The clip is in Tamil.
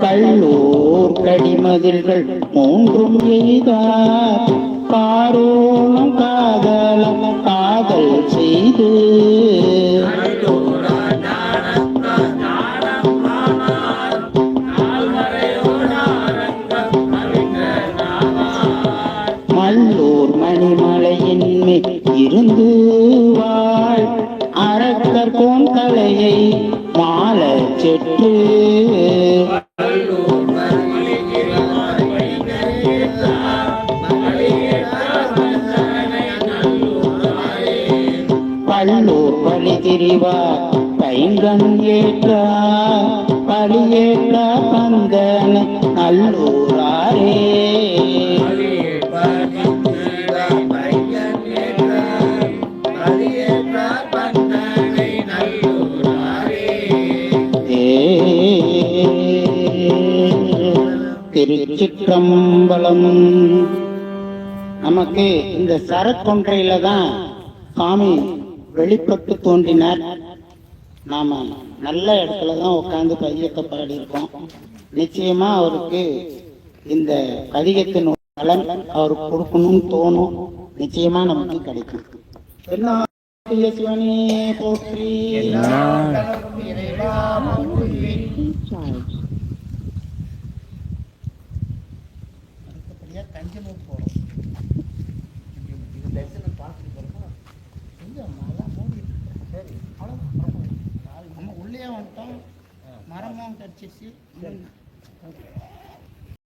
கல்லூர் கடிமதில்கள் மூன்றும் எய்தார் காரோணம் காதலம் காதல் செய்து மல்லூர் மணிமலையின் மேல் இருந்து வாழ் அரக்கர் கோன் கலையை மால செற்று பல்லூர் பலி திரிவார் பைங்கன் ஏற்றார் பலியேற்ற பந்தன நல்லூராரே. திருச்சிற்றம்பலம். நமக்கு இந்த சரக்கொன்றையில தான் சாமி வெளிப்பட்டு தோன்றினார். நாம நல்ல இடத்துல தான் உட்கார்ந்து பதிகத்தை பாடியிருக்கோம். நிச்சயமா அவருக்கு இந்த பதிகத்தின் பலன் அவருக்கு கொடுக்கணும்னு தோணும். நிச்சயமா நமக்கு கிடைக்கும். சிவனே போற்றி. கஞ்சனூர் போறோம். இது தரிசனம் பார்த்துட்டு போறோம். கொஞ்சம் மழை மூடி. சரி, அவ்வளோ நம்ம உள்ளே வந்துட்டோம். மரமும் கடிச்சிச்சு.